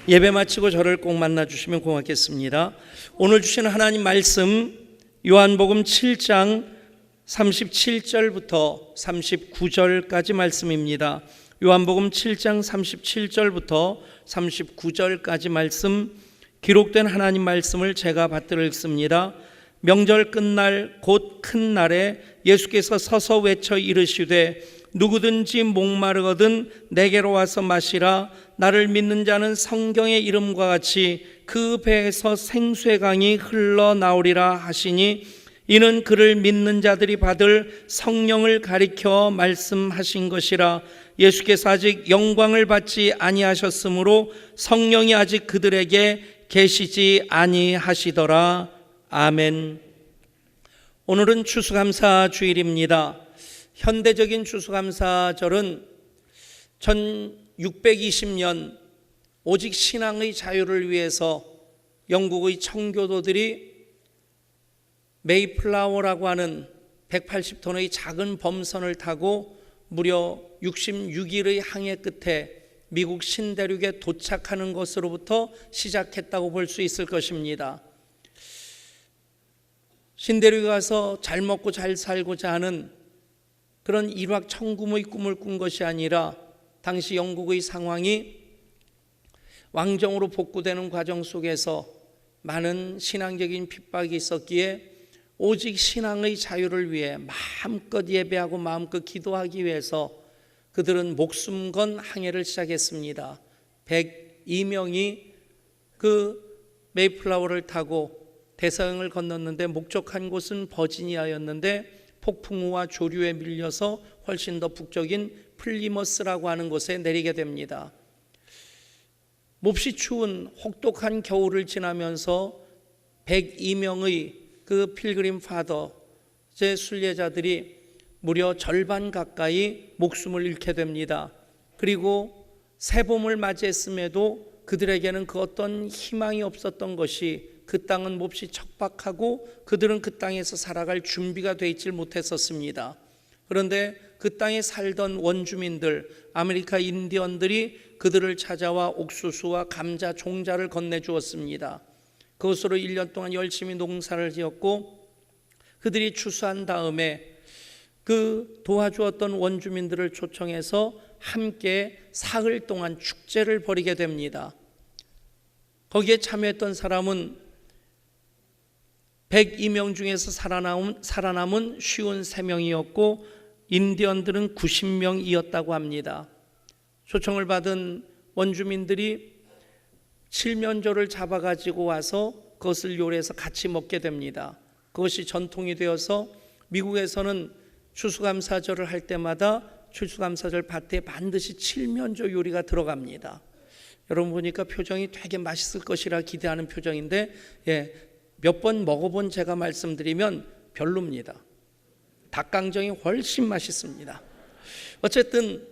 예배 마치고 저를 꼭 만나 주시면 고맙겠습니다. 오늘 주시는 하나님 말씀 요한복음 7장 37절부터 39절까지 말씀입니다. 요한복음 7장 37절부터 39절까지 말씀, 기록된 하나님 말씀을 제가 받들어 읽습니다. 명절 끝날 곧 큰 날에 예수께서 서서 외쳐 이르시되 누구든지 목마르거든 내게로 와서 마시라. 나를 믿는 자는 성경의 이름과 같이 그 배에서 생수의 강이 흘러나오리라 하시니, 이는 그를 믿는 자들이 받을 성령을 가리켜 말씀하신 것이라. 예수께서 아직 영광을 받지 아니하셨으므로 성령이 아직 그들에게 계시지 아니하시더라. 아멘. 오늘은 추수감사 주일입니다. 현대적인 추수감사절은 1620년 오직 신앙의 자유를 위해서 영국의 청교도들이 메이플라워라고 하는 180톤의 작은 범선을 타고 무려 66일의 항해 끝에 미국 신대륙에 도착하는 것으로부터 시작했다고 볼 수 있을 것입니다. 신대륙에 가서 잘 먹고 잘 살고자 하는 그런 일확천금의 꿈을 꾼 것이 아니라, 당시 영국의 상황이 왕정으로 복구되는 과정 속에서 많은 신앙적인 핍박이 있었기에 오직 신앙의 자유를 위해 마음껏 예배하고 마음껏 기도하기 위해서 그들은 목숨 건 항해를 시작했습니다. 102명이 그 메이플라워를 타고 대서양을 건넜는데, 목적한 곳은 버지니아였는데 폭풍우와 조류에 밀려서 훨씬 더 북쪽인 플리머스라고 하는 곳에 내리게 됩니다. 몹시 추운 혹독한 겨울을 지나면서 102명의 그 필그림 파더, 제 순례자들이 무려 절반 가까이 목숨을 잃게 됩니다. 그리고 새봄을 맞이했음에도 그들에게는 그 어떤 희망이 없었던 것이, 그 땅은 몹시 척박하고 그들은 그 땅에서 살아갈 준비가 되어 있지 못했었습니다. 그런데 그 땅에 살던 원주민들, 아메리카 인디언들이 그들을 찾아와 옥수수와 감자, 종자를 건네주었습니다. 그것으로 1년 동안 열심히 농사를 지었고, 그들이 추수한 다음에 그 도와주었던 원주민들을 초청해서 함께 사흘 동안 축제를 벌이게 됩니다. 거기에 참여했던 사람은 102명 중에서 살아남은 53명이었고 인디언들은 90명이었다고 합니다. 초청을 받은 원주민들이 칠면조를 잡아가지고 와서 그것을 요리해서 같이 먹게 됩니다. 그것이 전통이 되어서 미국에서는 추수감사절을 할 때마다 추수감사절 밭에 반드시 칠면조 요리가 들어갑니다. 여러분 보니까 표정이 되게 맛있을 것이라 기대하는 표정인데, 몇 번 먹어본 제가 말씀드리면 별로입니다. 닭강정이 훨씬 맛있습니다. 어쨌든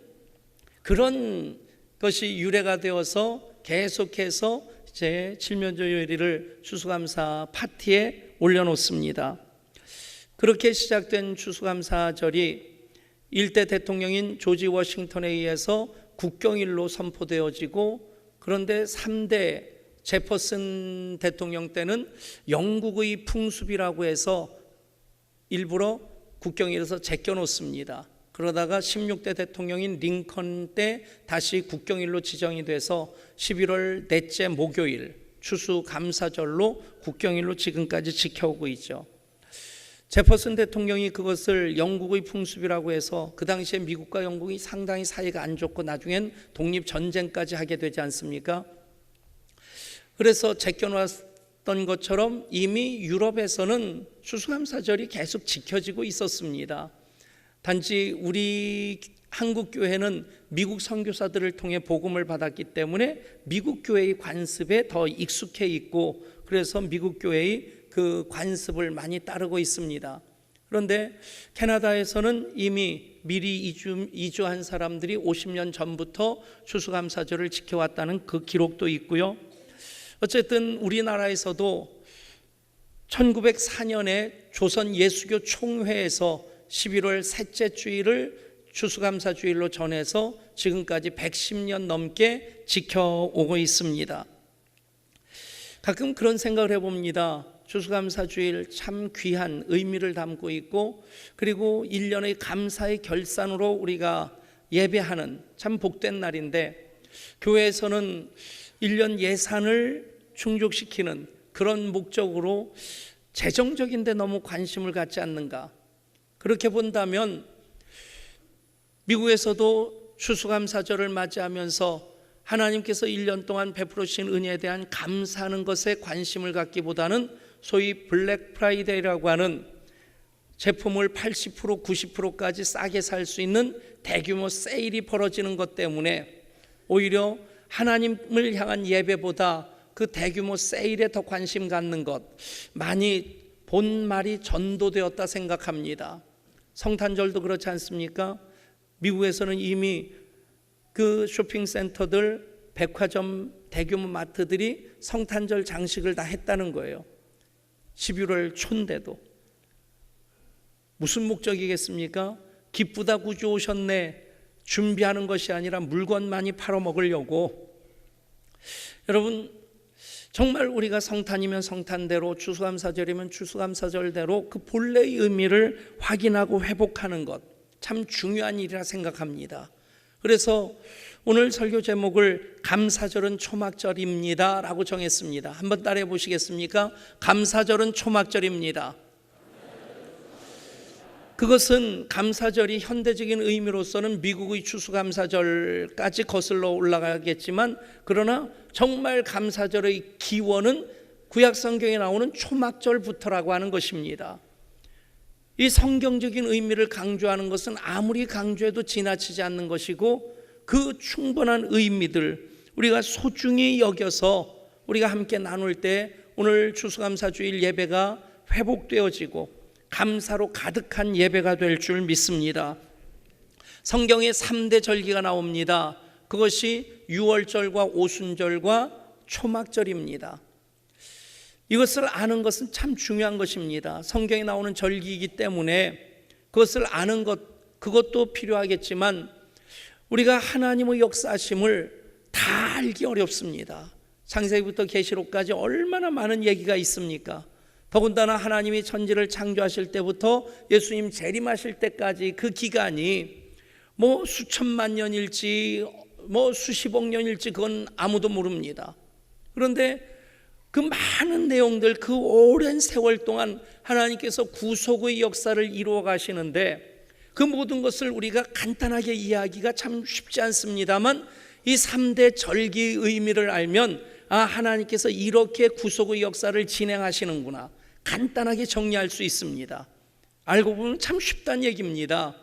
그런 것이 유래가 되어서 계속해서 이제 칠면조 요리를 추수감사 파티에 올려놓습니다. 그렇게 시작된 추수감사절이 일대 대통령인 조지 워싱턴에 의해서 국경일로 선포되어지고, 그런데 3대 제퍼슨 대통령 때는 영국의 풍습이라고 해서 일부러 국경일에서 제껴놓습니다. 그러다가 16대 대통령인 링컨 때 다시 국경일로 지정이 돼서 11월 넷째 목요일 추수감사절로 국경일로 지금까지 지켜오고 있죠. 제퍼슨 대통령이 그것을 영국의 풍습이라고 해서 그 당시에 미국과 영국이 상당히 사이가 안 좋고 나중엔 독립전쟁까지 하게 되지 않습니까? 그래서 제껴놨던 것처럼 이미 유럽에서는 추수감사절이 계속 지켜지고 있었습니다. 단지 우리 한국 교회는 미국 선교사들을 통해 복음을 받았기 때문에 미국 교회의 관습에 더 익숙해 있고, 그래서 미국 교회의 그 관습을 많이 따르고 있습니다. 그런데 캐나다에서는 이미 미리 이주한 사람들이 50년 전부터 추수감사절을 지켜왔다는 그 기록도 있고요. 어쨌든 우리나라에서도 1904년에 조선 예수교 총회에서 11월 셋째 주일을 추수감사주일로 전해서 지금까지 110년 넘게 지켜오고 있습니다. 가끔 그런 생각을 해봅니다. 추수감사주일 참 귀한 의미를 담고 있고, 그리고 1년의 감사의 결산으로 우리가 예배하는 참 복된 날인데, 교회에서는 1년 예산을 충족시키는 그런 목적으로 재정적인데 너무 관심을 갖지 않는가? 그렇게 본다면 미국에서도 추수감사절을 맞이하면서 하나님께서 1년 동안 베풀어 주신 은혜에 대한 감사하는 것에 관심을 갖기보다는 소위 블랙 프라이데이라고 하는 제품을 80% 90%까지 싸게 살 수 있는 대규모 세일이 벌어지는 것 때문에 오히려 하나님을 향한 예배보다 그 대규모 세일에 더 관심 갖는 것, 많이 본말이 전도되었다 생각합니다. 성탄절도 그렇지 않습니까? 미국에서는 이미 그 쇼핑센터들, 백화점, 대규모 마트들이 성탄절 장식을 다 했다는 거예요. 11월 초인데도. 무슨 목적이겠습니까? 기쁘다 구주 오셨네 준비하는 것이 아니라 물건 많이 팔아먹으려고. 여러분, 정말 우리가 성탄이면 성탄대로, 추수감사절이면 추수감사절대로 그 본래의 의미를 확인하고 회복하는 것, 참 중요한 일이라 생각합니다. 그래서 오늘 설교 제목을 감사절은 초막절입니다 라고 정했습니다. 한번 따라해 보시겠습니까? 감사절은 초막절입니다. 그것은 감사절이 현대적인 의미로서는 미국의 추수감사절까지 거슬러 올라가겠지만, 그러나 정말 감사절의 기원은 구약 성경에 나오는 초막절부터라고 하는 것입니다. 이 성경적인 의미를 강조하는 것은 아무리 강조해도 지나치지 않는 것이고, 그 충분한 의미들 우리가 소중히 여겨서 우리가 함께 나눌 때 오늘 추수감사주일 예배가 회복되어지고 감사로 가득한 예배가 될 줄 믿습니다. 성경에 3대 절기가 나옵니다. 그것이 유월절과 오순절과 초막절입니다. 이것을 아는 것은 참 중요한 것입니다. 성경에 나오는 절기이기 때문에 그것을 아는 것, 그것도 필요하겠지만 우리가 하나님의 역사심을 다 알기 어렵습니다. 창세기부터 계시록까지 얼마나 많은 얘기가 있습니까? 더군다나 하나님이 천지를 창조하실 때부터 예수님 재림하실 때까지 그 기간이 뭐 수천만 년일지 뭐 수십억 년일지 그건 아무도 모릅니다. 그런데 그 많은 내용들, 그 오랜 세월 동안 하나님께서 구속의 역사를 이루어 가시는데 그 모든 것을 우리가 간단하게 이해하기가 참 쉽지 않습니다만, 이 3대 절기의 의미를 알면 하나님께서 이렇게 구속의 역사를 진행하시는구나, 간단하게 정리할 수 있습니다. 알고 보면 참 쉽다는 얘기입니다.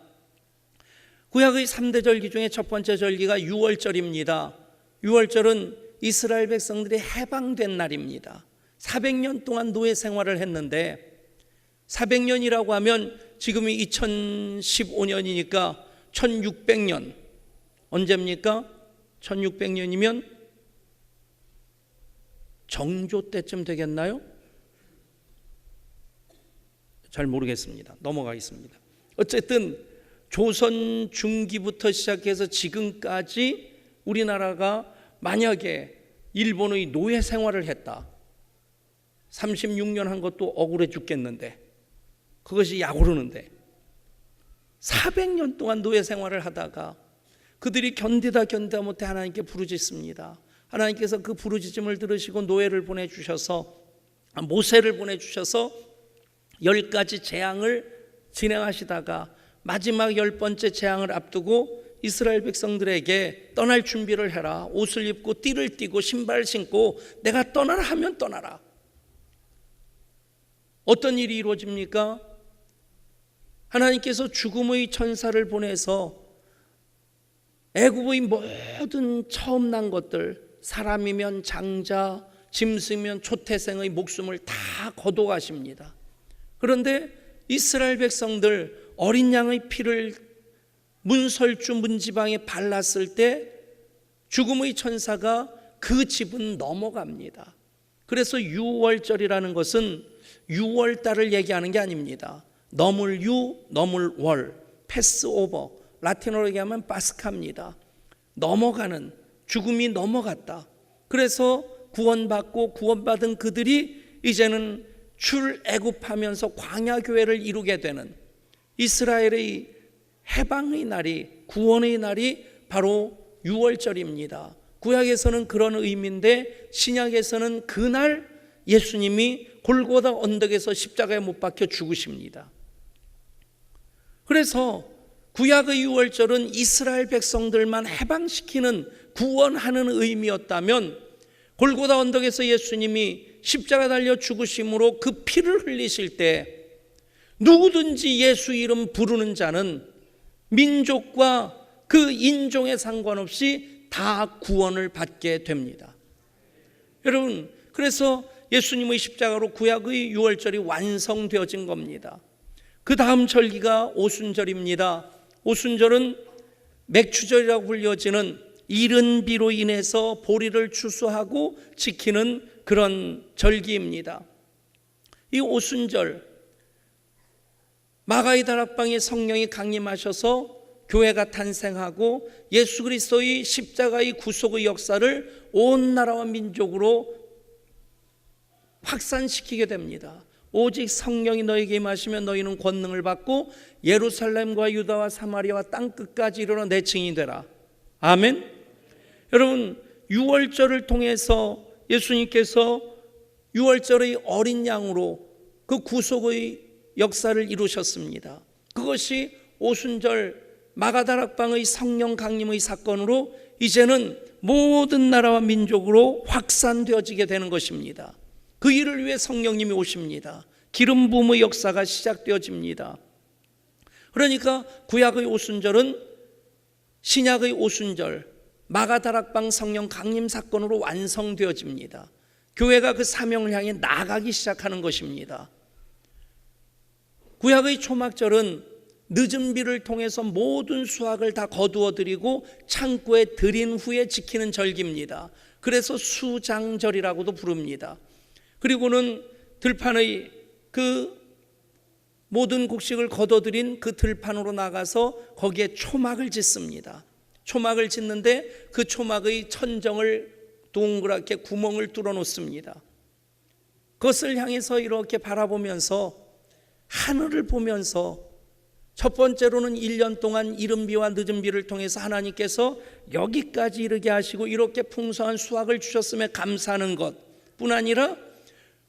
구약의 3대 절기 중에 첫 번째 절기가 유월절입니다. 유월절은 이스라엘 백성들이 해방된 날입니다. 400년 동안 노예 생활을 했는데, 400년이라고 하면 지금이 2015년이니까 1600년, 언제입니까? 1600년이면 정조 때쯤 되겠나요? 잘 모르겠습니다. 넘어가겠습니다. 어쨌든 조선 중기부터 시작해서 지금까지 우리나라가 만약에 일본의 노예 생활을 했다, 36년 한 것도 억울해 죽겠는데, 그것이 약오르는데 400년 동안 노예 생활을 하다가 그들이 견디다 못해 하나님께 부르짖습니다. 하나님께서 그 부르짖음을 들으시고 노예를 보내주셔서, 모세를 보내주셔서 10가지 재앙을 진행하시다가 마지막 10번째 재앙을 앞두고 이스라엘 백성들에게 떠날 준비를 해라, 옷을 입고 띠를 띠고 신발을 신고 내가 떠나라 하면 떠나라. 어떤 일이 이루어집니까? 하나님께서 죽음의 천사를 보내서 애굽의 모든 처음 난 것들, 사람이면 장자, 짐승이면 초태생의 목숨을 다 거둬가십니다. 그런데 이스라엘 백성들 어린 양의 피를 문설주 문지방에 발랐을 때 죽음의 천사가 그 집은 넘어갑니다. 그래서 유월절이라는 것은 6월달을 얘기하는 게 아닙니다. 넘을 유, 넘을 월, 패스오버, 라틴어로 얘기하면 파스카입니다. 넘어가는, 죽음이 넘어갔다. 그래서 구원받고 구원받은 그들이 이제는 출애굽하면서 광야교회를 이루게 되는 이스라엘의 해방의 날이, 구원의 날이 바로 유월절입니다. 구약에서는 그런 의미인데 신약에서는 그날 예수님이 골고다 언덕에서 십자가에 못 박혀 죽으십니다. 그래서 구약의 유월절은 이스라엘 백성들만 해방시키는, 구원하는 의미였다면 골고다 언덕에서 예수님이 십자가 달려 죽으심으로 그 피를 흘리실 때 누구든지 예수 이름 부르는 자는 민족과 그 인종에 상관없이 다 구원을 받게 됩니다. 여러분, 그래서 예수님의 십자가로 구약의 유월절이 완성되어진 겁니다. 그 다음 절기가 오순절입니다. 오순절은 맥추절이라고 불려지는 이른 비로 인해서 보리를 추수하고 지키는 그런 절기입니다. 이 오순절, 마가의 다락방에 성령이 강림하셔서 교회가 탄생하고 예수 그리스도의 십자가의 구속의 역사를 온 나라와 민족으로 확산시키게 됩니다. 오직 성령이 너에게 임하시면 너희는 권능을 받고 예루살렘과 유다와 사마리아와 땅끝까지 이르러 내 증인이 되라. 아멘. 여러분, 유월절을 통해서 예수님께서 유월절의 어린 양으로 그 구속의 역사를 이루셨습니다. 그것이 오순절 마가다락방의 성령 강림의 사건으로 이제는 모든 나라와 민족으로 확산되어지게 되는 것입니다. 그 일을 위해 성령님이 오십니다. 기름 부음의 역사가 시작되어집니다. 그러니까 구약의 오순절은 신약의 오순절, 마가다락방 성령 강림 사건으로 완성되어집니다. 교회가 그 사명을 향해 나아가기 시작하는 것입니다. 구약의 초막절은 늦은 비를 통해서 모든 수확을 다 거두어드리고 창고에 들인 후에 지키는 절기입니다. 그래서 수장절이라고도 부릅니다. 그리고는 들판의 그 모든 곡식을 거둬들인 그 들판으로 나가서 거기에 초막을 짓습니다. 초막을 짓는데 그 초막의 천정을 동그랗게 구멍을 뚫어 놓습니다. 그것을 향해서 이렇게 바라보면서 하늘을 보면서 첫 번째로는 1년 동안 이른 비와 늦은 비를 통해서 하나님께서 여기까지 이르게 하시고 이렇게 풍성한 수확을 주셨음에 감사하는 것뿐 아니라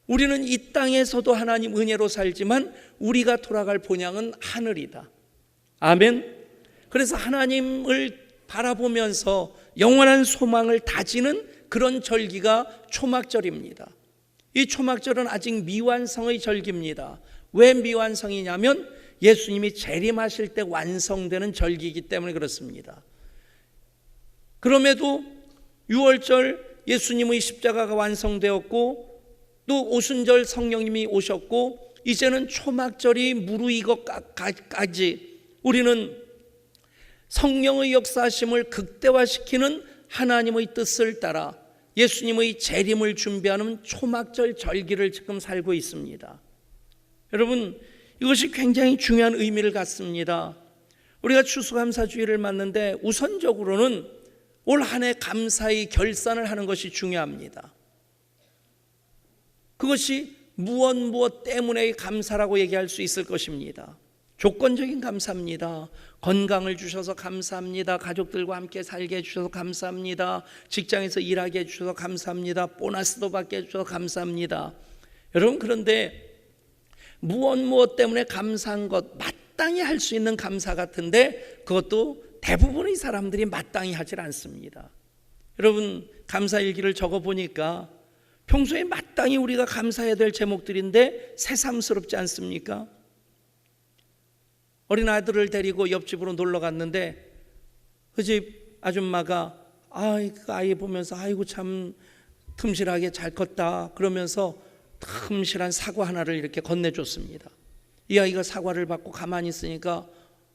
우리는 이 땅에서도 하나님 은혜로 살지만 우리가 돌아갈 본향은 하늘이다. 아멘. 그래서 하나님을 바라보면서 영원한 소망을 다지는 그런 절기가 초막절입니다. 이 초막절은 아직 미완성의 절기입니다. 왜 미완성이냐면 예수님이 재림하실 때 완성되는 절기이기 때문에 그렇습니다. 그럼에도 유월절 예수님의 십자가가 완성되었고 또 오순절 성령님이 오셨고 이제는 초막절이 무르익어까지 우리는 성령의 역사하심을 극대화시키는 하나님의 뜻을 따라 예수님의 재림을 준비하는 초막절 절기를 지금 살고 있습니다. 여러분, 이것이 굉장히 중요한 의미를 갖습니다. 우리가 추수감사주의를 맞는데 우선적으로는 올 한 해 감사의 결산을 하는 것이 중요합니다. 그것이 무엇 때문에 감사라고 얘기할 수 있을 것입니다. 조건적인 감사입니다. 건강을 주셔서 감사합니다. 가족들과 함께 살게 해주셔서 감사합니다. 직장에서 일하게 해주셔서 감사합니다. 보너스도 받게 해주셔서 감사합니다. 여러분, 그런데 무엇 때문에 감사한 것, 마땅히 할 수 있는 감사 같은데 그것도 대부분의 사람들이 마땅히 하질 않습니다. 여러분, 감사일기를 적어보니까 평소에 마땅히 우리가 감사해야 될 제목들인데 새삼스럽지 않습니까? 어린아이들을 데리고 옆집으로 놀러 갔는데 그 집 아줌마가 그 아이 보면서 아이고 참 틈실하게 잘 컸다 그러면서 틈실한 사과 하나를 이렇게 건네줬습니다. 이 아이가 사과를 받고 가만히 있으니까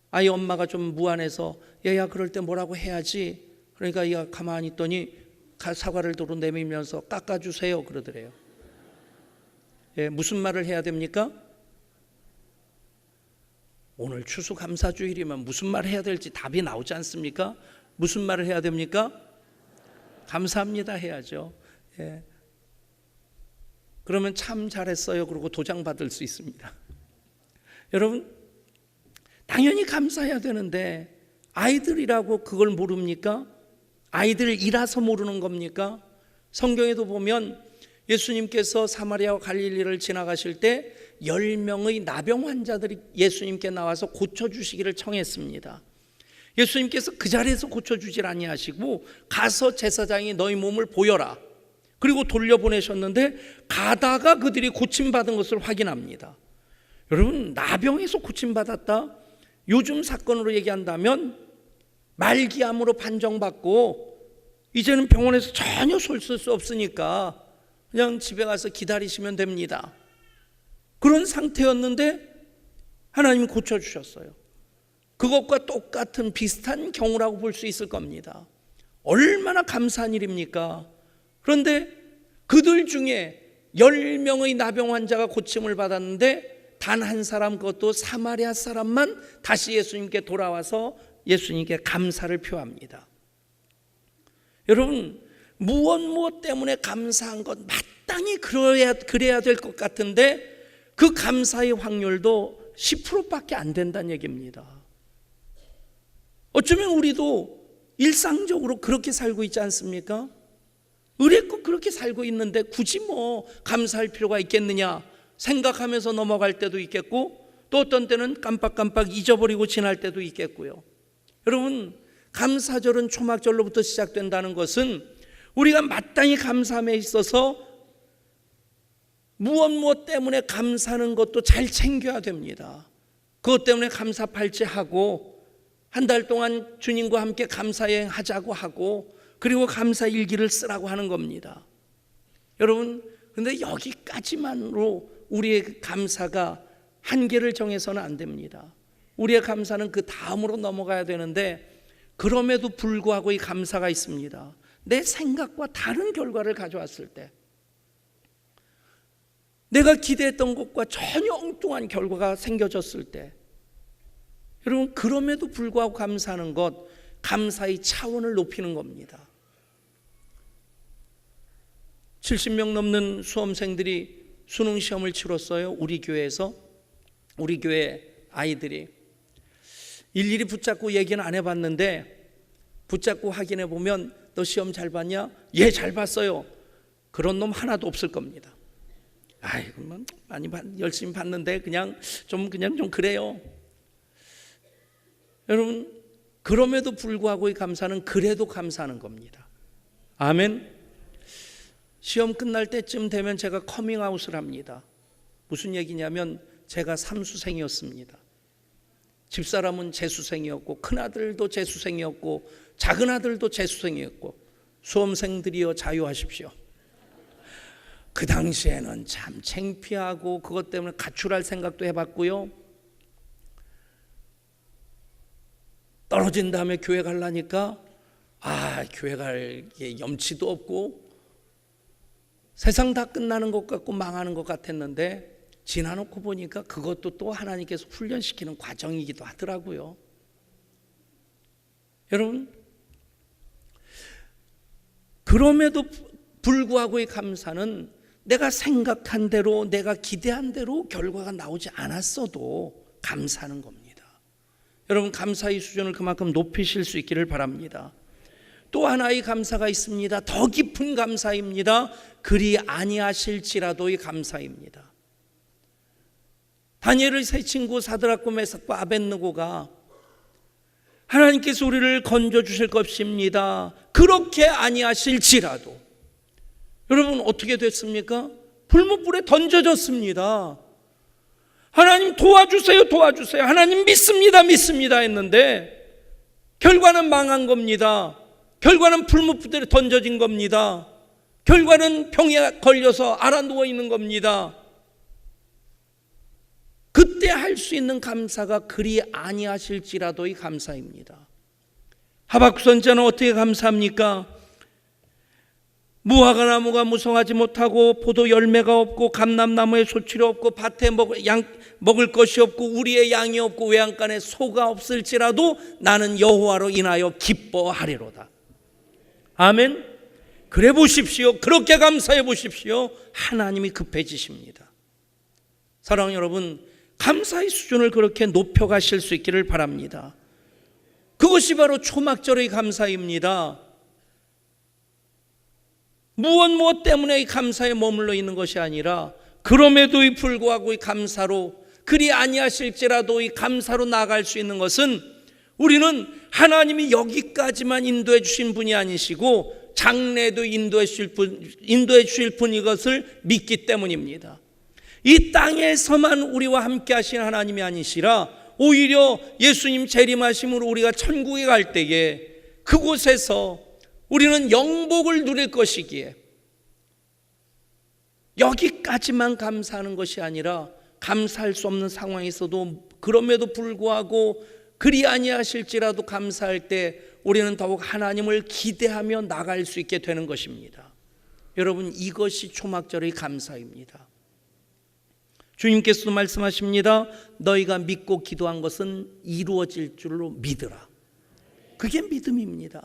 아이 엄마가 좀 무안해서 얘야 그럴 때 뭐라고 해야지. 그러니까 얘가 가만히 있더니 사과를 도로 내밀면서 깎아주세요 그러더래요. 무슨 말을 해야 됩니까? 오늘 추수감사주일이면 무슨 말을 해야 될지 답이 나오지 않습니까? 무슨 말을 해야 됩니까? 감사합니다 해야죠. 예. 그러면 참 잘했어요 그러고 도장 받을 수 있습니다. 여러분, 당연히 감사해야 되는데 아이들이라고 그걸 모릅니까? 아이들이라서 모르는 겁니까? 성경에도 보면 예수님께서 사마리아와 갈릴리를 지나가실 때 10명의 나병 환자들이 예수님께 나와서 고쳐주시기를 청했습니다. 예수님께서 그 자리에서 고쳐주질 아니하시고 가서 제사장이 너희 몸을 보여라 그리고 돌려보내셨는데 가다가 그들이 고침받은 것을 확인합니다. 여러분, 나병에서 고침받았다? 요즘 사건으로 얘기한다면 말기암으로 판정받고 이제는 병원에서 전혀 손 쓸 수 없으니까 그냥 집에 가서 기다리시면 됩니다. 그런 상태였는데 하나님이 고쳐주셨어요. 그것과 똑같은 비슷한 경우라고 볼 수 있을 겁니다. 얼마나 감사한 일입니까? 그런데 그들 중에 10명의 나병 환자가 고침을 받았는데 단 한 사람, 그것도 사마리아 사람만 다시 예수님께 돌아와서 예수님께 감사를 표합니다. 여러분, 무엇 때문에 감사한 것 마땅히 그래야 될 것 같은데 그 감사의 확률도 10%밖에 안 된다는 얘기입니다. 어쩌면 우리도 일상적으로 그렇게 살고 있지 않습니까? 의례껏 그렇게 살고 있는데 굳이 뭐 감사할 필요가 있겠느냐 생각하면서 넘어갈 때도 있겠고 또 어떤 때는 깜빡깜빡 잊어버리고 지날 때도 있겠고요. 여러분, 감사절은 초막절로부터 시작된다는 것은 우리가 마땅히 감사함에 있어서 무엇 때문에 감사하는 것도 잘 챙겨야 됩니다. 그것 때문에 감사팔찌하고 한 달 동안 주님과 함께 감사여행 하자고 하고 그리고 감사일기를 쓰라고 하는 겁니다. 여러분, 근데 여기까지만으로 우리의 감사가 한계를 정해서는 안 됩니다. 우리의 감사는 그 다음으로 넘어가야 되는데 그럼에도 불구하고 이 감사가 있습니다. 내 생각과 다른 결과를 가져왔을 때, 내가 기대했던 것과 전혀 엉뚱한 결과가 생겨졌을 때, 여러분, 그럼에도 불구하고 감사하는 것, 감사의 차원을 높이는 겁니다. 70명 넘는 수험생들이 수능 시험을 치렀어요. 우리 교회에서. 우리 교회 아이들이 일일이 붙잡고 얘기는 안 해봤는데 붙잡고 확인해 보면 너 시험 잘 봤냐? 예, 잘 봤어요. 그런 놈 하나도 없을 겁니다. 아이고, 많이 열심히 봤는데 그냥 좀 그래요. 여러분, 그럼에도 불구하고 이 감사는 그래도 감사하는 겁니다. 아멘. 시험 끝날 때쯤 되면 제가 커밍아웃을 합니다. 무슨 얘기냐면 제가 삼수생이었습니다. 집사람은 재수생이었고 큰아들도 재수생이었고 작은아들도 재수생이었고 수험생들이여 자유하십시오. 그 당시에는 참 창피하고 그것 때문에 가출할 생각도 해봤고요. 떨어진 다음에 교회 가려니까 교회 갈 염치도 없고 세상 다 끝나는 것 같고 망하는 것 같았는데 지나놓고 보니까 그것도 또 하나님께서 훈련시키는 과정이기도 하더라고요. 여러분, 그럼에도 불구하고의 감사는 내가 생각한 대로, 내가 기대한 대로 결과가 나오지 않았어도 감사하는 겁니다. 여러분, 감사의 수준을 그만큼 높이실 수 있기를 바랍니다. 또 하나의 감사가 있습니다. 더 깊은 감사입니다. 그리 아니하실지라도의 감사입니다. 다니엘의 세 친구 사드락과 메삭과 아벳느고가 하나님께서 우리를 건져주실 것입니다. 그렇게 아니하실지라도, 여러분 어떻게 됐습니까? 불못불에 던져졌습니다. 하나님 도와주세요, 도와주세요. 하나님 믿습니다, 믿습니다 했는데 결과는 망한 겁니다. 결과는 불못불에 던져진 겁니다. 결과는 병에 걸려서 알아 누워 있는 겁니다. 그때 할 수 있는 감사가 그리 아니하실지라도의 감사입니다. 하박국 선지자는 어떻게 감사합니까? 무화과 나무가 무성하지 못하고 포도 열매가 없고 감람나무에 소출이 없고 밭에 먹을 것이 없고 우리의 양이 없고 외양간에 소가 없을지라도 나는 여호와로 인하여 기뻐하리로다. 아멘. 그래 보십시오. 그렇게 감사해 보십시오. 하나님이 급해지십니다. 사랑하는 여러분, 감사의 수준을 그렇게 높여가실 수 있기를 바랍니다. 그것이 바로 초막절의 감사입니다. 무엇 때문에 이 감사에 머물러 있는 것이 아니라 그럼에도 불구하고 이 감사로, 그리 아니하실지라도 이 감사로 나아갈 수 있는 것은 우리는 하나님이 여기까지만 인도해 주신 분이 아니시고 장래에도 인도해 주실 분 이것을 믿기 때문입니다. 이 땅에서만 우리와 함께 하신 하나님이 아니시라 오히려 예수님 재림하심으로 우리가 천국에 갈 때에 그곳에서 우리는 영복을 누릴 것이기에 여기까지만 감사하는 것이 아니라 감사할 수 없는 상황에서도 그럼에도 불구하고 그리 아니하실지라도 감사할 때 우리는 더욱 하나님을 기대하며 나갈 수 있게 되는 것입니다. 여러분, 이것이 초막절의 감사입니다. 주님께서도 말씀하십니다. 너희가 믿고 기도한 것은 이루어질 줄로 믿으라. 그게 믿음입니다.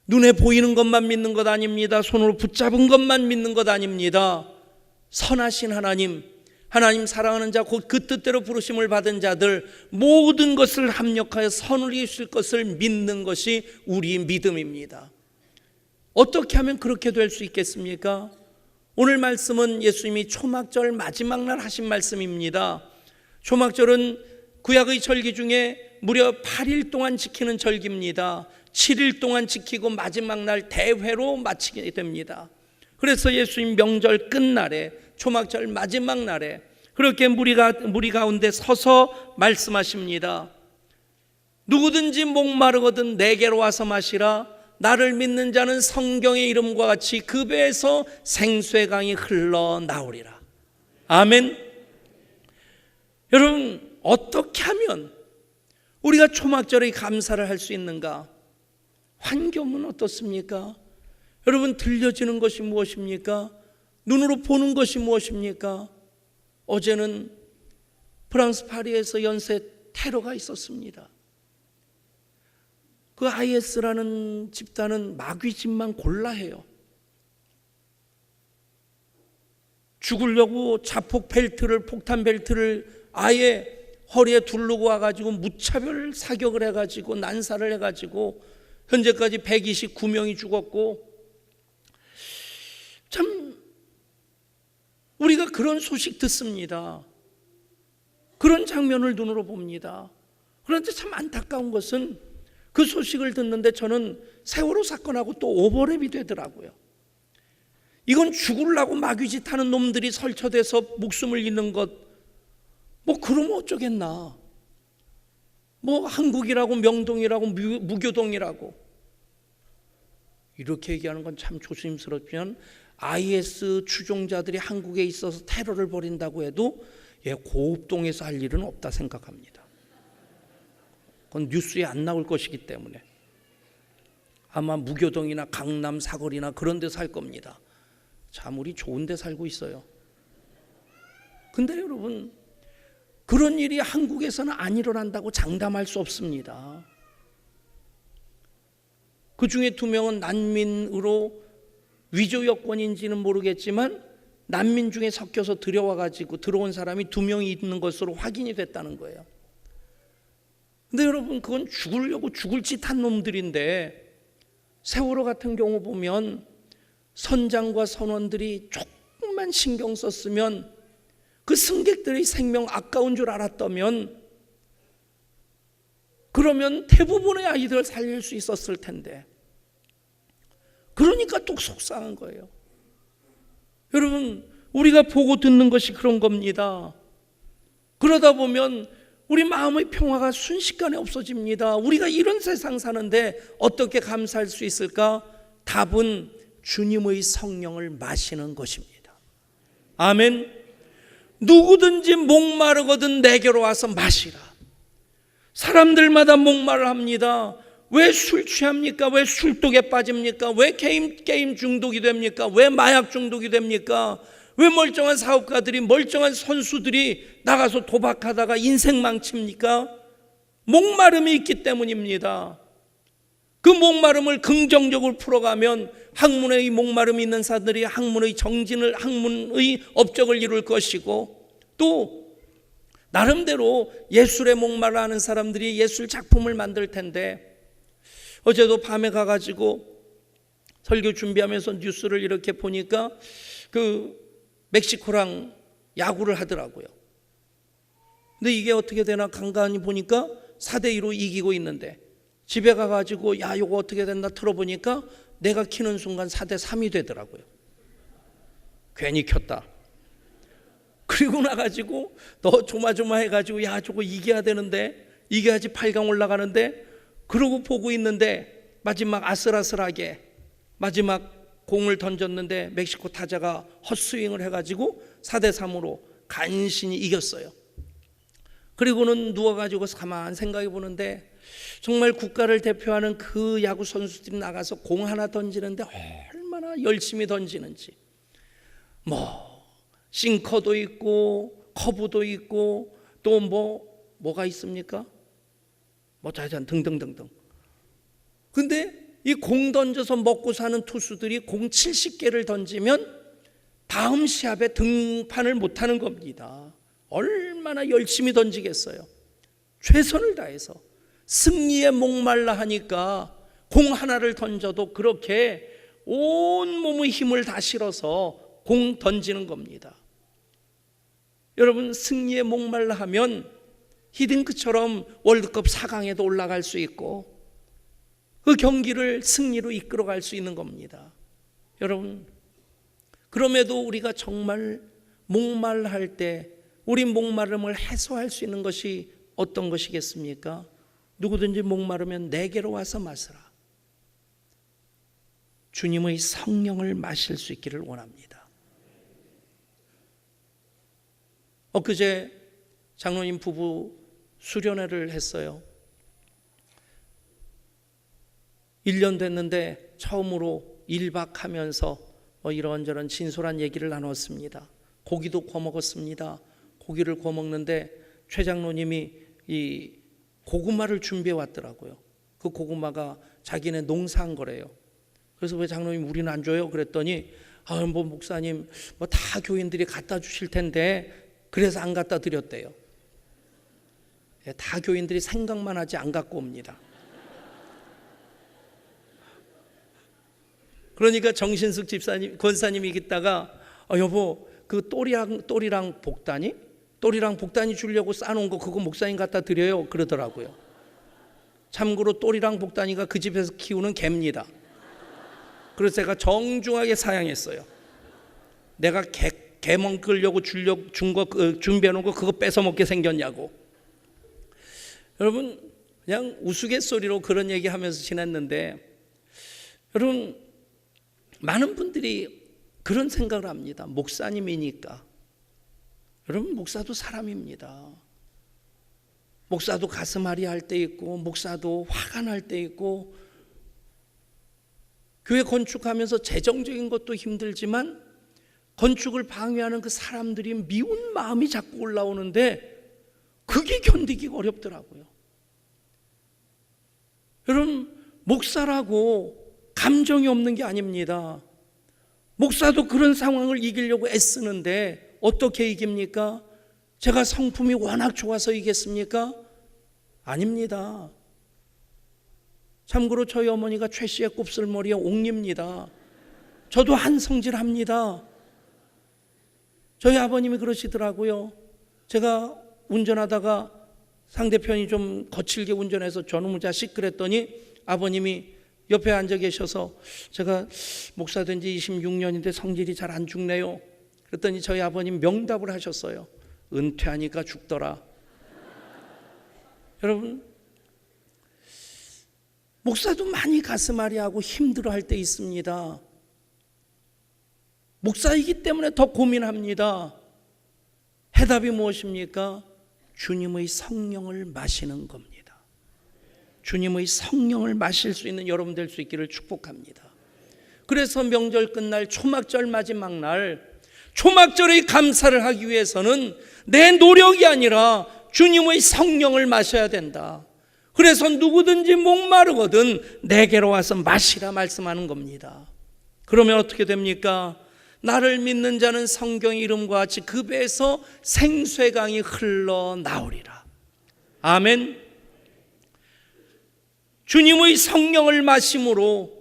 눈에 보이는 것만 믿는 것 아닙니다. 손으로 붙잡은 것만 믿는 것 아닙니다. 선하신 하나님, 하나님 사랑하는 자, 곧 그 뜻대로 부르심을 받은 자들 모든 것을 합력하여 선을 이루실 것을 믿는 것이 우리의 믿음입니다. 어떻게 하면 그렇게 될 수 있겠습니까? 오늘 말씀은 예수님이 초막절 마지막 날 하신 말씀입니다. 초막절은 구약의 절기 중에 무려 8일 동안 지키는 절기입니다. 7일 동안 지키고 마지막 날 대회로 마치게 됩니다. 그래서 예수님 명절 끝날에, 초막절 마지막 날에 그렇게 무리 가운데 서서 말씀하십니다. 누구든지 목마르거든 내게로 와서 마시라. 나를 믿는 자는 성경의 이름과 같이 그 배에서 생수의 강이 흘러나오리라. 아멘. 여러분, 어떻게 하면 우리가 초막절의 감사를 할 수 있는가? 환경은 어떻습니까? 여러분, 들려지는 것이 무엇입니까? 눈으로 보는 것이 무엇입니까? 어제는 프랑스 파리에서 연쇄 테러가 있었습니다. 그 IS라는 집단은 마귀짓만 골라 해요. 죽으려고 자폭 벨트를, 폭탄 벨트를 아예 허리에 두르고 와가지고 무차별 사격을 해가지고 난사를 해가지고 현재까지 129명이 죽었고, 참 우리가 그런 소식 듣습니다. 그런 장면을 눈으로 봅니다. 그런데 참 안타까운 것은 그 소식을 듣는데 저는 세월호 사건하고 또 오버랩이 되더라고요. 이건 죽으려고 마귀짓 하는 놈들이 설쳐돼서 목숨을 잃는 것, 뭐 그러면 어쩌겠나. 뭐 한국이라고 명동이라고 무교동이라고 이렇게 얘기하는 건 참 조심스럽지만 IS 추종자들이 한국에 있어서 테러를 벌인다고 해도 고읍동에서 할 일은 없다 생각합니다. 그건 뉴스에 안 나올 것이기 때문에 아마 무교동이나 강남 사거리나 그런 데 살 겁니다. 참 우리 좋은 데 살고 있어요. 근데 여러분, 그런 일이 한국에서는 안 일어난다고 장담할 수 없습니다. 그 중에 2명은 난민으로 위조 여권인지는 모르겠지만 난민 중에 섞여서 들어와가지고 들어온 사람이 2명이 있는 것으로 확인이 됐다는 거예요. 근데 여러분, 그건 죽으려고 죽을 짓 한 놈들인데, 세월호 같은 경우 보면 선장과 선원들이 조금만 신경 썼으면, 그 승객들의 생명 아까운 줄 알았다면, 그러면 대부분의 아이들을 살릴 수 있었을 텐데, 그러니까 또 속상한 거예요. 여러분, 우리가 보고 듣는 것이 그런 겁니다. 그러다 보면 우리 마음의 평화가 순식간에 없어집니다. 우리가 이런 세상 사는데 어떻게 감사할 수 있을까? 답은 주님의 성령을 마시는 것입니다. 아멘. 누구든지 목마르거든 내게로 와서 마시라. 사람들마다 목마를 합니다. 왜 술 취합니까? 왜 술독에 빠집니까? 왜 게임 중독이 됩니까? 왜 마약 중독이 됩니까? 왜 멀쩡한 사업가들이, 멀쩡한 선수들이 나가서 도박하다가 인생 망칩니까? 목마름이 있기 때문입니다. 그 목마름을 긍정적으로 풀어가면 학문의 목마름이 있는 사람들이 학문의 정진을, 학문의 업적을 이룰 것이고, 또 나름대로 예술에 목말라하는 사람들이 예술 작품을 만들 텐데, 어제도 밤에 가가지고 설교 준비하면서 뉴스를 이렇게 보니까 그 멕시코랑 야구를 하더라고요. 근데 이게 어떻게 되나 간간히 보니까 4대2로 이기고 있는데, 집에 가가지고 야 이거 어떻게 된다 틀어보니까 내가 키는 순간 4대3이 되더라고요. 괜히 켰다. 그리고 나가지고 너 조마조마해가지고 야 저거 이겨야 되는데, 이겨야지 8강 올라가는데, 그러고 보고 있는데 마지막 아슬아슬하게 마지막 공을 던졌는데 멕시코 타자가 헛스윙을 해가지고 4대3으로 간신히 이겼어요. 그리고는 누워가지고 가만 생각해 보는데, 정말 국가를 대표하는 그 야구 선수들이 나가서 공 하나 던지는데 얼마나 열심히 던지는지, 싱커도 있고 커브도 있고 또 뭐가 있습니까? 자잔 등등등등. 근데 이 공 던져서 먹고 사는 투수들이 공 70개를 던지면 다음 시합에 등판을 못하는 겁니다. 얼마나 열심히 던지겠어요. 최선을 다해서 승리에 목말라 하니까 공 하나를 던져도 그렇게 온몸의 힘을 다 실어서 공 던지는 겁니다. 여러분, 승리에 목말라 하면 히딩크처럼 월드컵 4강에도 올라갈 수 있고 그 경기를 승리로 이끌어갈 수 있는 겁니다. 여러분, 그럼에도 우리가 정말 목말라 할 때 우리 목마름을 해소할 수 있는 것이 어떤 것이겠습니까? 누구든지 목마르면 내게로 와서 마시라. 주님의 성령을 마실 수 있기를 원합니다. 엊그제 장로님 부부 수련회를 했어요. 1년 됐는데 처음으로 1박 하면서 이런저런 진솔한 얘기를 나눴습니다. 고기도 구워 먹었습니다. 고기를 구워 먹는데 최 장로님이 이 고구마를 준비해 왔더라고요. 그 고구마가 자기네 농사한 거래요. 그래서 왜 장로님 우리는 안 줘요? 그랬더니 목사님 다 교인들이 갖다 주실 텐데 그래서 안 갖다 드렸대요. 다 교인들이 생각만 하지 안 갖고 옵니다. 그러니까 정신숙 집사님, 권사님이 있다가 여보 그 또리랑 복단이 주려고 싸놓은 거 그거 목사님 갖다 드려요 그러더라고요. 참고로 또리랑 복단이가 그 집에서 키우는 개입니다. 그래서 제가 정중하게 사양했어요. 내가 개 먹으려고 준 거 준비해 놓은 거 그거 뺏어 먹게 생겼냐고. 여러분, 그냥 우스갯소리로 그런 얘기하면서 지냈는데, 여러분, 많은 분들이 그런 생각을 합니다. 목사님이니까. 여러분, 목사도 사람입니다. 목사도 가슴앓이 할 때 있고, 목사도 화가 날 때 있고, 교회 건축하면서 재정적인 것도 힘들지만 건축을 방해하는 그 사람들이 미운 마음이 자꾸 올라오는데 그게 견디기가 어렵더라고요. 여러분, 목사라고 감정이 없는 게 아닙니다. 목사도 그런 상황을 이기려고 애쓰는데 어떻게 이깁니까? 제가 성품이 워낙 좋아서 이겼습니까? 아닙니다. 참고로 저희 어머니가 최 씨의 곱슬머리에 옥립니다. 저도 한성질합니다. 저희 아버님이 그러시더라고요. 제가 운전하다가 상대편이 좀 거칠게 운전해서 저놈의 자식 그랬더니 아버님이 옆에 앉아 계셔서 제가 목사 된 지 26년인데 성질이 잘 안 죽네요. 그랬더니 저희 아버님 명답을 하셨어요. 은퇴하니까 죽더라. 여러분, 목사도 많이 가슴앓이하고 힘들어할 때 있습니다. 목사이기 때문에 더 고민합니다. 해답이 무엇입니까? 주님의 성령을 마시는 겁니다. 주님의 성령을 마실 수 있는 여러분 될 수 있기를 축복합니다. 그래서 명절 끝날 초막절 마지막 날 초막절의 감사를 하기 위해서는 내 노력이 아니라 주님의 성령을 마셔야 된다. 그래서 누구든지 목마르거든 내게로 와서 마시라 말씀하는 겁니다. 그러면 어떻게 됩니까? 나를 믿는 자는 성경의 이름과 같이 그 배에서 생수의 강이 흘러나오리라. 아멘. 주님의 성령을 마심으로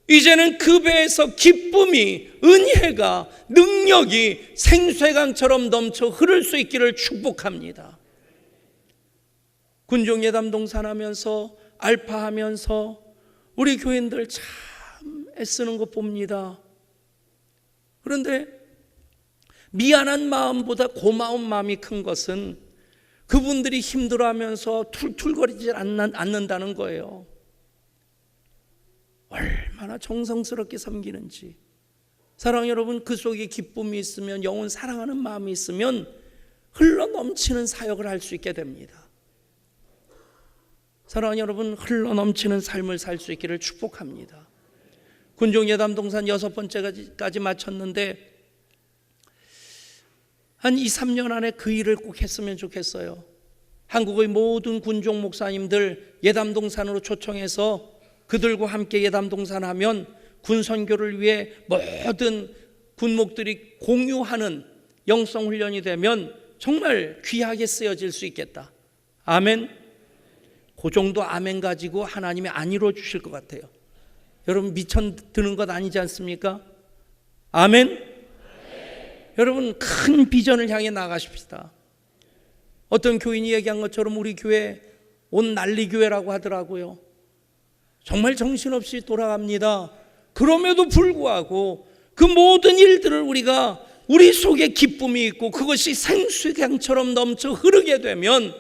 이제는 그 배에서 기쁨이, 은혜가, 능력이 생수의 강처럼 넘쳐 흐를 수 있기를 축복합니다. 군종예담 동산하면서 알파하면서 우리 교인들 참 애쓰는 것 봅니다. 그런데 미안한 마음보다 고마운 마음이 큰 것은 그분들이 힘들어하면서 툴툴거리지 않는다는 거예요. 얼마나 정성스럽게 섬기는지. 사랑하는 여러분, 그 속에 기쁨이 있으면, 영혼 사랑하는 마음이 있으면 흘러넘치는 사역을 할 수 있게 됩니다. 사랑하는 여러분, 흘러넘치는 삶을 살 수 있기를 축복합니다. 군종예담 동산 6번째까지 마쳤는데 한 2, 3년 안에 그 일을 꼭 했으면 좋겠어요. 한국의 모든 군종 목사님들 예담 동산으로 초청해서 그들과 함께 예담 동산하면 군선교를 위해 모든 군목들이 공유하는 영성 훈련이 되면 정말 귀하게 쓰여질 수 있겠다. 아멘. 그 정도 아멘 가지고 하나님이 안 이루어 주실 것 같아요. 여러분 미천 드는 것 아니지 않습니까? 아멘. 여러분 큰 비전을 향해 나가십시다. 어떤 교인이 얘기한 것처럼 우리 교회 온 난리 교회라고 하더라고요. 정말 정신없이 돌아갑니다. 그럼에도 불구하고 그 모든 일들을 우리가 우리 속에 기쁨이 있고 그것이 생수강처럼 넘쳐 흐르게 되면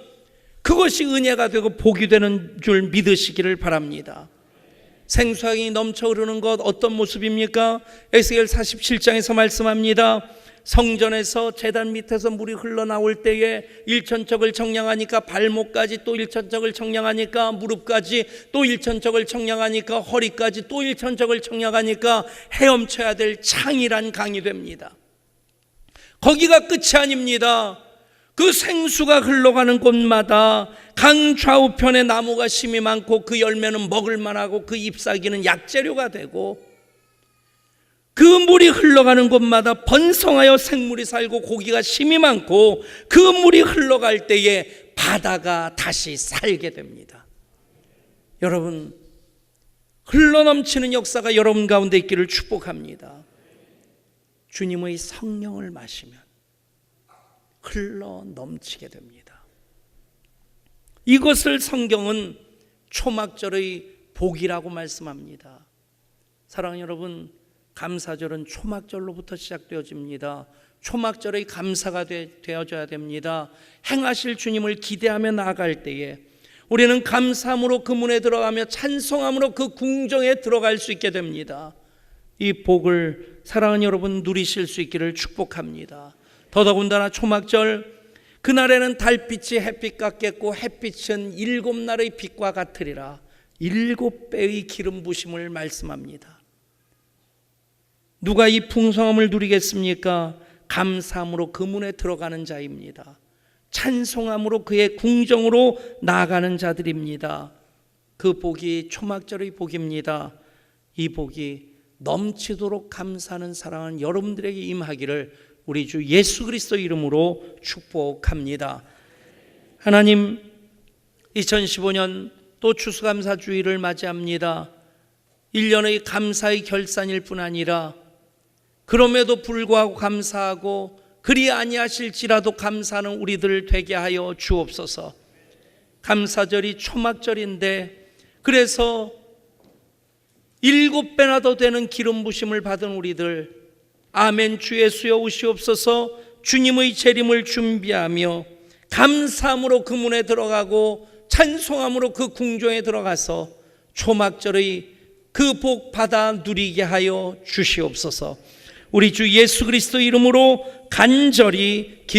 그것이 은혜가 되고 복이 되는 줄 믿으시기를 바랍니다. 생수강이 넘쳐 흐르는 것 어떤 모습입니까? 에스겔 47장에서 말씀합니다. 성전에서 제단 밑에서 물이 흘러나올 때에 일천척을 청량하니까 발목까지, 또 일천척을 청량하니까 무릎까지, 또 일천척을 청량하니까 허리까지, 또 일천척을 청량하니까 헤엄쳐야 될 창이란 강이 됩니다. 거기가 끝이 아닙니다. 그 생수가 흘러가는 곳마다 강 좌우편에 나무가 심이 많고 그 열매는 먹을 만하고 그 잎사귀는 약재료가 되고 그 물이 흘러가는 곳마다 번성하여 생물이 살고 고기가 심이 많고 그 물이 흘러갈 때에 바다가 다시 살게 됩니다. 여러분, 흘러넘치는 역사가 여러분 가운데 있기를 축복합니다. 주님의 성령을 마시면 흘러넘치게 됩니다. 이것을 성경은 초막절의 복이라고 말씀합니다. 사랑하는 여러분, 감사절은 초막절로부터 시작되어집니다. 초막절의 감사가 되어져야 됩니다. 행하실 주님을 기대하며 나아갈 때에 우리는 감사함으로 그 문에 들어가며 찬송함으로 그 궁정에 들어갈 수 있게 됩니다. 이 복을 사랑하는 여러분 누리실 수 있기를 축복합니다. 더더군다나 초막절 그날에는 달빛이 햇빛 같겠고 햇빛은 7날의 빛과 같으리라. 7배의 기름 부심을 말씀합니다. 누가 이 풍성함을 누리겠습니까? 감사함으로 그 문에 들어가는 자입니다. 찬송함으로 그의 궁정으로 나아가는 자들입니다. 그 복이 초막절의 복입니다. 이 복이 넘치도록 감사하는 사랑하는 여러분들에게 임하기를 우리 주 예수 그리스도 이름으로 축복합니다. 하나님, 2015년 또 추수감사주의를 맞이합니다. 1년의 감사의 결산일 뿐 아니라 그럼에도 불구하고 감사하고 그리 아니하실지라도 감사하는 우리들 되게 하여 주옵소서. 감사절이 초막절인데 그래서 7배나 더 되는 기름 부심을 받은 우리들, 아멘 주 예수여 오시옵소서. 주님의 재림을 준비하며 감사함으로 그 문에 들어가고 찬송함으로 그 궁정에 들어가서 초막절의 그 복 받아 누리게 하여 주시옵소서. 우리 주 예수 그리스도 이름으로 간절히 기도